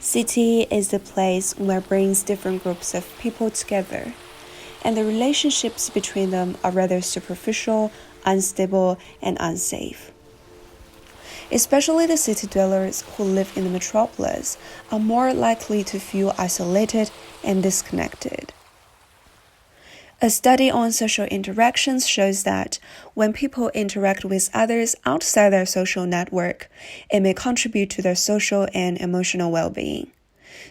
City is the place where it brings different groups of people together, and the relationships between them are rather superficial, unstable, and unsafe. Especially the city dwellers who live in the metropolis are more likely to feel isolated and disconnected. A study on social interactions shows that when people interact with others outside their social network, it may contribute to their social and emotional well-being.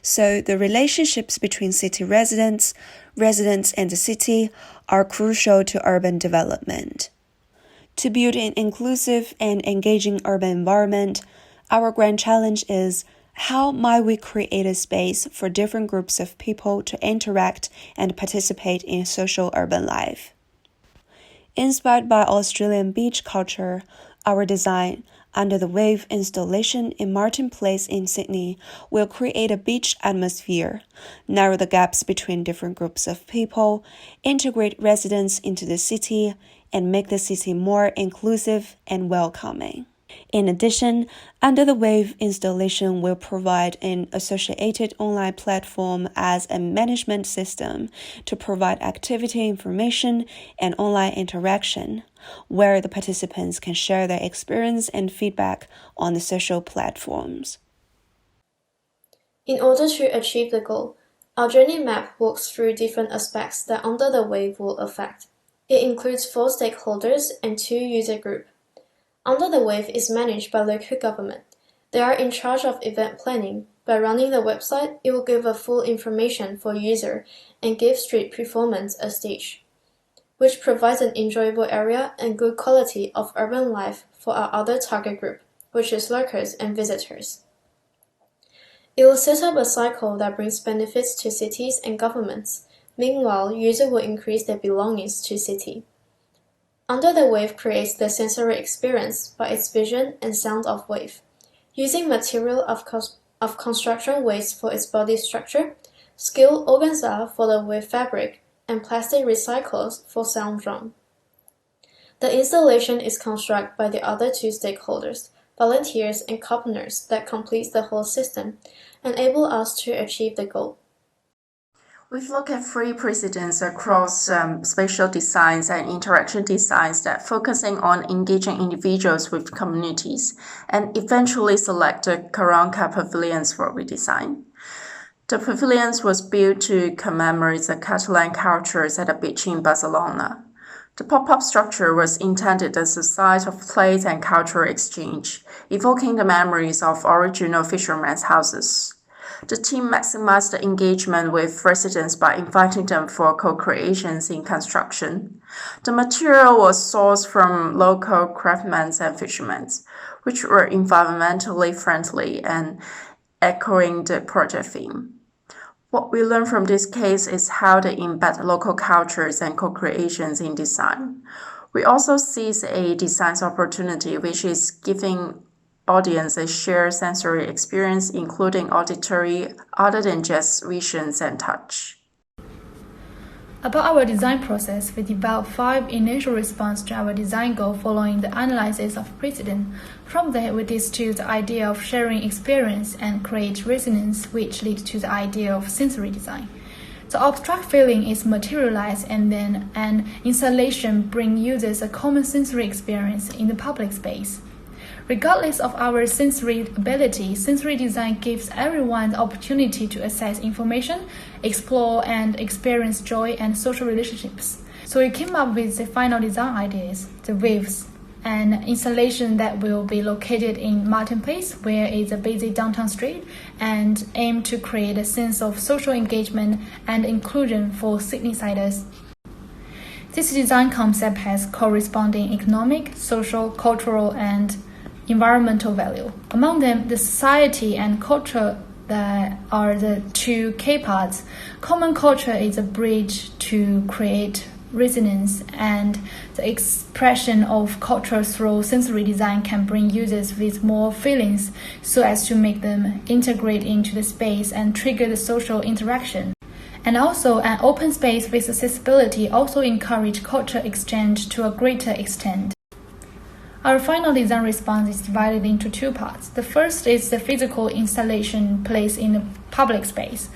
So the relationships between city residents and the city are crucial to urban development. To build an inclusive and engaging urban environment, our grand challenge is how might we create a space for different groups of people to interact and participate in social urban life? Inspired by Australian beach culture, our design, Under the Wave installation in Martin Place in Sydney, will create a beach atmosphere, narrow the gaps between different groups of people, integrate residents into the city, and make the city more inclusive and welcoming. In addition, Under the Wave installation will provide an associated online platform as a management system to provide activity information and online interaction, where the participants can share their experience and feedback on the social platforms. In order to achieve the goal, our journey map walks through different aspects that Under the Wave will affect. It includes 4 stakeholders and 2 user groups. Under the Wave is managed by local government. They are in charge of event planning. By running the website, it will give a full information for user and give street performance a stage, which provides an enjoyable area and good quality of urban life for our other target group, which is lurkers and visitors. It will set up a cycle that brings benefits to cities and governments. Meanwhile, users will increase their belongings to city. Under the Wave creates the sensory experience by its vision and sound of wave, using material of construction waste for its body structure, skilled organza for the wave fabric, and plastic recycles for sound drum. The installation is constructed by the other 2 stakeholders, volunteers and carpenters that complete the whole system, enable us to achieve the goal. We've looked at 3 precedents across spatial designs and interaction designs that focusing on engaging individuals with communities, and eventually selected Karanka Pavilions for redesign. The pavilions was built to commemorate the Catalan cultures at a beach in Barcelona. The pop-up structure was intended as a site of play and cultural exchange, evoking the memories of original fishermen's houses. The team maximized the engagement with residents by inviting them for co-creations in construction. The material was sourced from local craftsmen and fishermen, which were environmentally friendly and echoing the project theme. What we learned from this case is how they embed local cultures and co-creations in design. We also seize a design opportunity, which is giving audience a shared sensory experience, including auditory, other than just visions and touch. About our design process, we developed 5 initial responses to our design goal following the analysis of precedent. From there, we distilled the idea of sharing experience and create resonance, which leads to the idea of sensory design. The abstract feeling is materialized, and then an installation brings users a common sensory experience in the public space. Regardless of our sensory ability, sensory design gives everyone the opportunity to access information, explore and experience joy and social relationships. So we came up with the final design ideas, the waves, an installation that will be located in Martin Place, where it's a busy downtown street, and aim to create a sense of social engagement and inclusion for Sydneysiders. This design concept has corresponding economic, social, cultural, and environmental value. Among them, the society and culture that are the 2 key parts. Common culture is a bridge to create resonance, and the expression of culture through sensory design can bring users with more feelings so as to make them integrate into the space and trigger the social interaction. And also, an open space with accessibility also encourage culture exchange to a greater extent. Our final design response is divided into two parts. The first is the physical installation placed in the public space.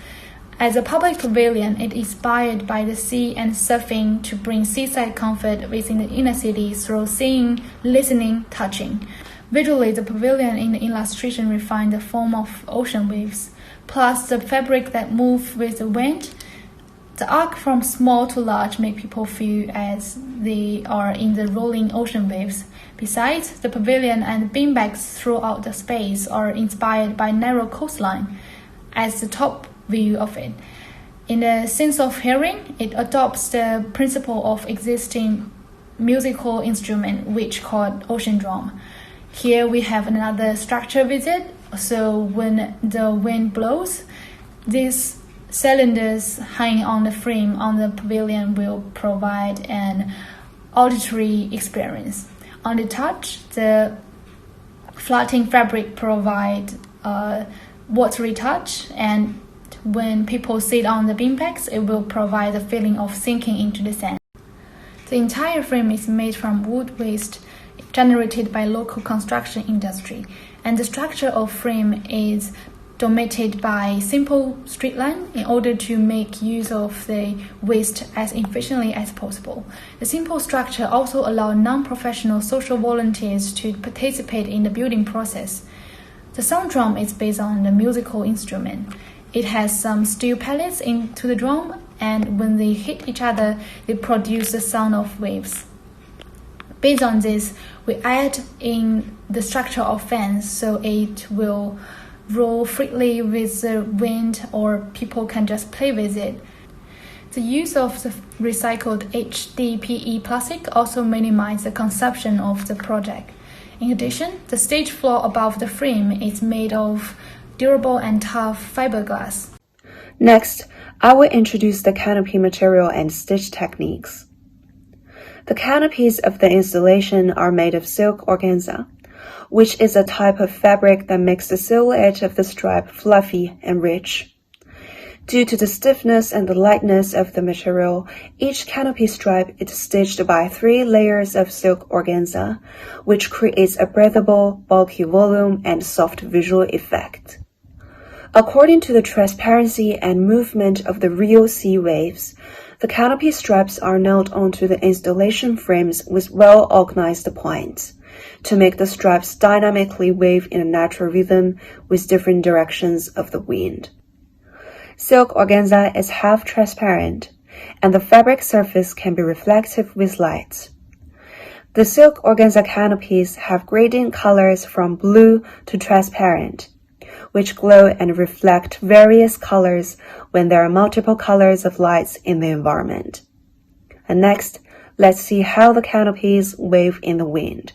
As a public pavilion, it is inspired by the sea and surfing to bring seaside comfort within the inner city through seeing, listening, touching. Visually, the pavilion in the illustration refines the form of ocean waves, plus the fabric that moves with the wind. The arc from small to large make people feel as they are in the rolling ocean waves. Besides, the pavilion and beanbags throughout the space are inspired by narrow coastline as the top view of it. In the sense of hearing, it adopts the principle of existing musical instrument which called ocean drum. Here we have another structure with it, so when the wind blows, these cylinders hanging on the frame on the pavilion will provide an auditory experience. On the touch, the floating fabric provides a watery touch, and when people sit on the beanbags, it will provide a feeling of sinking into the sand. The entire frame is made from wood waste generated by local construction industry, and the structure of frame is dominated by simple straight line in order to make use of the waste as efficiently as possible. The simple structure also allows non-professional social volunteers to participate in the building process. The sound drum is based on the musical instrument. It has some steel pellets into the drum, and when they hit each other, they produce the sound of waves. Based on this, we add in the structure of fans so it will roll freely with the wind, or people can just play with it. The use of the recycled HDPE plastic also minimizes the consumption of the project. In addition, the stage floor above the frame is made of durable and tough fiberglass. Next, I will introduce the canopy material and stitch techniques. The canopies of the installation are made of silk organza, which is a type of fabric that makes the silhouette of the stripe fluffy and rich. Due to the stiffness and the lightness of the material, each canopy stripe is stitched by 3 layers of silk organza, which creates a breathable, bulky volume and soft visual effect. According to the transparency and movement of the real sea waves, the canopy stripes are nailed onto the installation frames with well-organized points to make the stripes dynamically wave in a natural rhythm with different directions of the wind. Silk organza is half transparent, and the fabric surface can be reflective with light. The silk organza canopies have gradient colors from blue to transparent, which glow and reflect various colors when there are multiple colors of lights in the environment. And next, let's see how the canopies wave in the wind.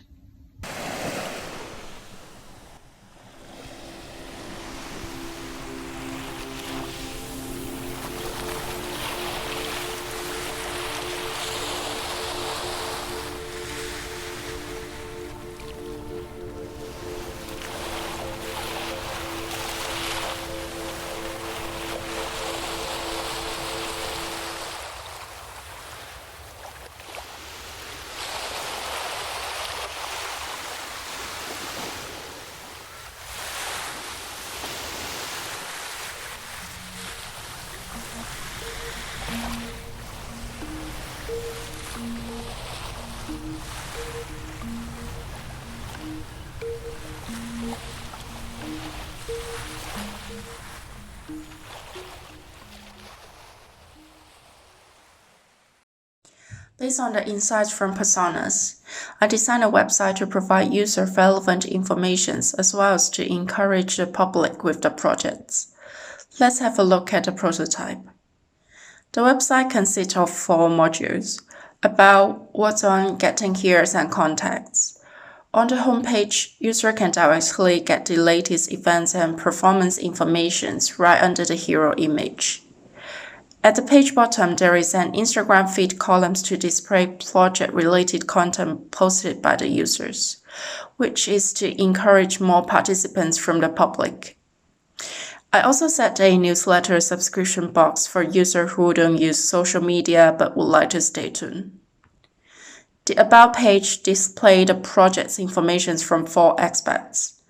Based on the insights from personas, I designed a website to provide user-relevant information as well as to encourage the public with the projects. Let's have a look at the prototype. The website consists of 4 modules: about, what's on, getting here, and contacts. On the homepage, user can directly get the latest events and performance information right under the hero image. At the page bottom, there is an Instagram feed column to display project-related content posted by the users, which is to encourage more participants from the public. I also set a newsletter subscription box for users who don't use social media but would like to stay tuned. The About page displays the project's information from 4 aspects: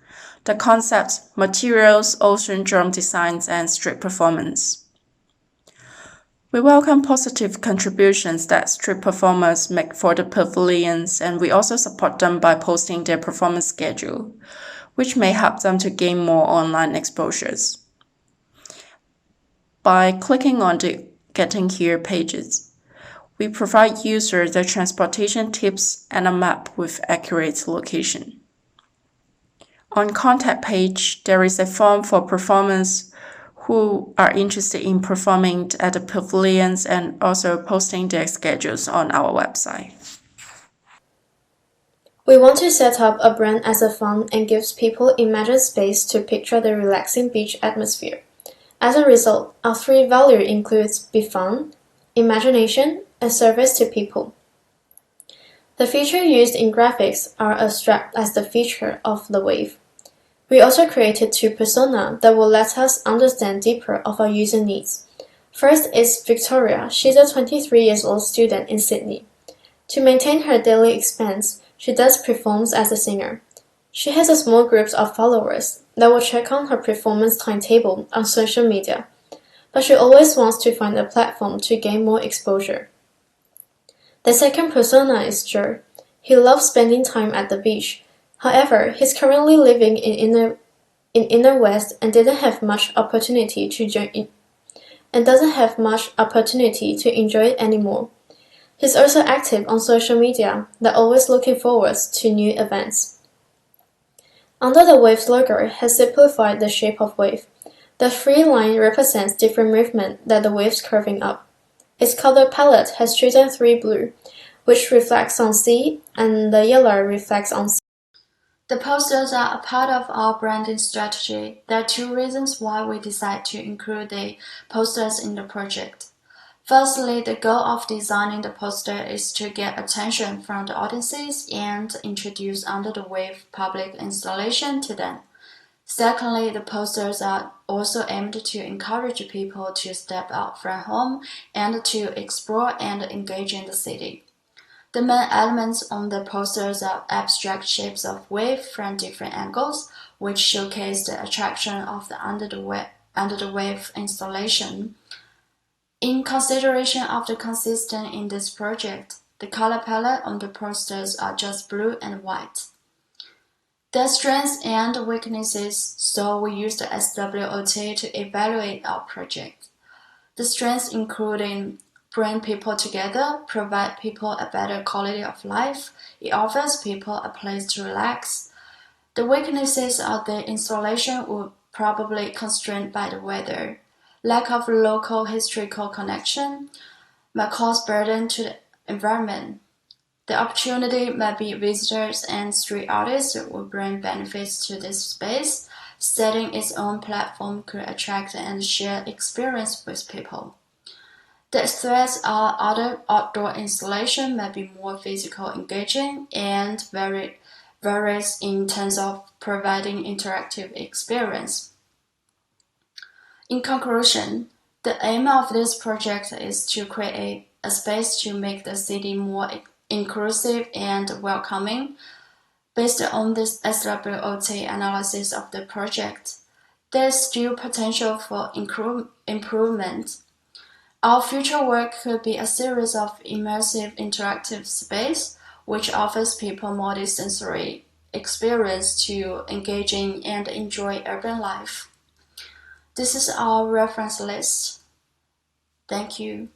the concept, materials, ocean drum designs, and street performance. We welcome positive contributions that street performers make for the pavilions, and we also support them by posting their performance schedule, which may help them to gain more online exposures. By clicking on the Getting Here pages, we provide users the transportation tips and a map with accurate location. On Contact page, there is a form for performers who are interested in performing at the pavilions and also posting their schedules on our website. We want to set up a brand as a fun and gives people imagined space to picture the relaxing beach atmosphere. As a result, our 3 values includes be fun, imagination, and service to people. The features used in graphics are abstract as the feature of the wave. We also created 2 personas that will let us understand deeper of our user needs. First is Victoria. She's a 23-year-old student in Sydney. To maintain her daily expense, she does performs as a singer. She has a small group of followers that will check on her performance timetable on social media, but she always wants to find a platform to gain more exposure. The second persona is Jer. He loves spending time at the beach. However, he's currently living in Inner West and doesn't have much opportunity to enjoy it anymore. He's also active on social media that always looking forward to new events. Under the Wave's logo has simplified the shape of wave. The 3 line represents different movement that the wave's curving up. Its color palette has chosen 3 blue, which reflects on sea, and the yellow reflects on sea. The posters are a part of our branding strategy. There are 2 reasons why we decided to include the posters in the project. Firstly, the goal of designing the poster is to get attention from the audiences and introduce Under the Wave public installation to them. Secondly, the posters are also aimed to encourage people to step out from home and to explore and engage in the city. The main elements on the posters are abstract shapes of wave from different angles, which showcase the attraction of the Under the Wave installation. In consideration of the consistency in this project, the color palette on the posters are just blue and white. Their strengths and weaknesses, so we used the SWOT to evaluate our project. The strengths including bring people together, provide people a better quality of life, it offers people a place to relax. The weaknesses of the installation were probably constrained by the weather. Lack of local historical connection might cause burden to the environment. The opportunity might be visitors and street artists will bring benefits to this space. Setting its own platform could attract and share experience with people. The threats are other outdoor installation may be more physical engaging and varies in terms of providing interactive experience. In conclusion, the aim of this project is to create a space to make the city more inclusive and welcoming. Based on this SWOT analysis of the project, there's still potential for improvement. Our future work could be a series of immersive interactive space which offers people more sensory experience to engage in and enjoy urban life. This is our reference list. Thank you.